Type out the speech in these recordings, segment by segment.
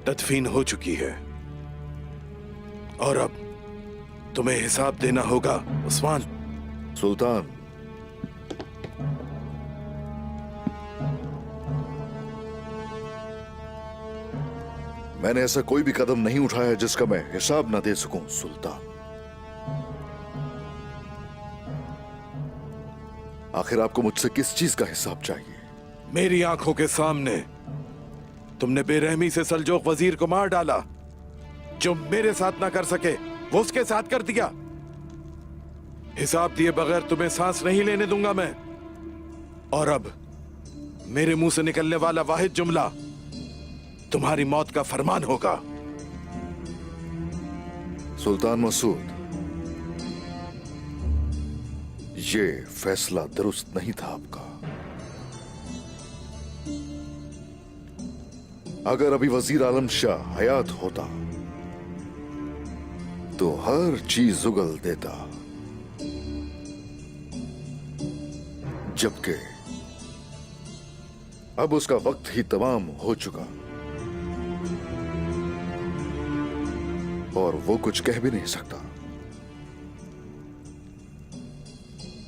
तदफीन हो चुकी है और अब तुम्हें हिसाब देना होगा उस्मान। सुल्तान, मैंने ऐसा कोई भी कदम नहीं उठाया जिसका मैं हिसाब ना दे सकूं सुल्तान। आखिर आपको मुझसे किस चीज का हिसाब चाहिए? मेरी आंखों के सामने तुमने बेरहमी से सल्जोक वजीर को मार डाला। जो मेरे साथ ना कर सके वो उसके साथ कर दिया। हिसाब दिए बगैर तुम्हें सांस नहीं लेने दूंगा मैं। और अब मेरे मुंह से निकलने वाला वाहिद जुमला तुम्हारी मौत का फरमान होगा। सुल्तान मसूद, ये फैसला दुरुस्त नहीं था आपका। अगर अभी वजीर आलम शाह हयात होता तो हर चीज उगल देता, जबकि अब उसका वक्त ही तमाम हो चुका और वो कुछ कह भी नहीं सकता।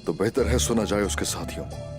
तो बेहतर है सुना जाए उसके साथियों को।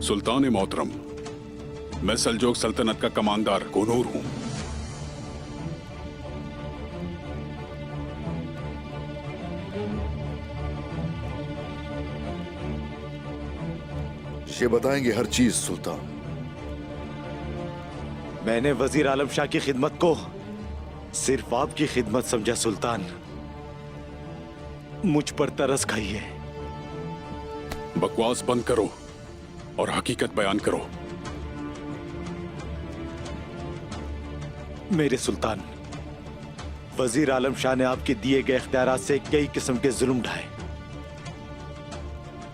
सुल्तान मोहतरम, मैं सल्जोक सल्तनत का कमांडर कुनूर हूं। ये बताएंगे हर चीज सुल्तान। मैंने वजीर आलम शाह की खिदमत को सिर्फ आपकी खिदमत समझा सुल्तान। मुझ पर तरस खाइए। बकवास बंद करो और हकीकत बयान करो। मेरे सुल्तान, वजीर आलम शाह ने आपके दिए गए इख्तियारात से कई किस्म के जुल्म ढाए।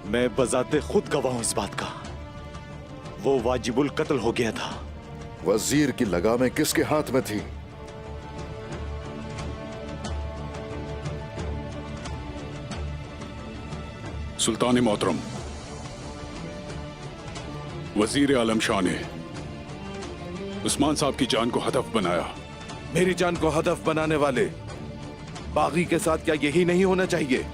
मैं बजाते खुद गवाह हूं इस बात का। वो वाजिबुल कत्ल हो गया था। वजीर की लगामें किसके हाथ में थी? सुल्तान मोहतरम, वजीर आलम शाह ने उस्मान साहब की जान को हदफ बनाया। मेरी जान को हदफ बनाने वाले बागी के साथ क्या यही नहीं होना चाहिए?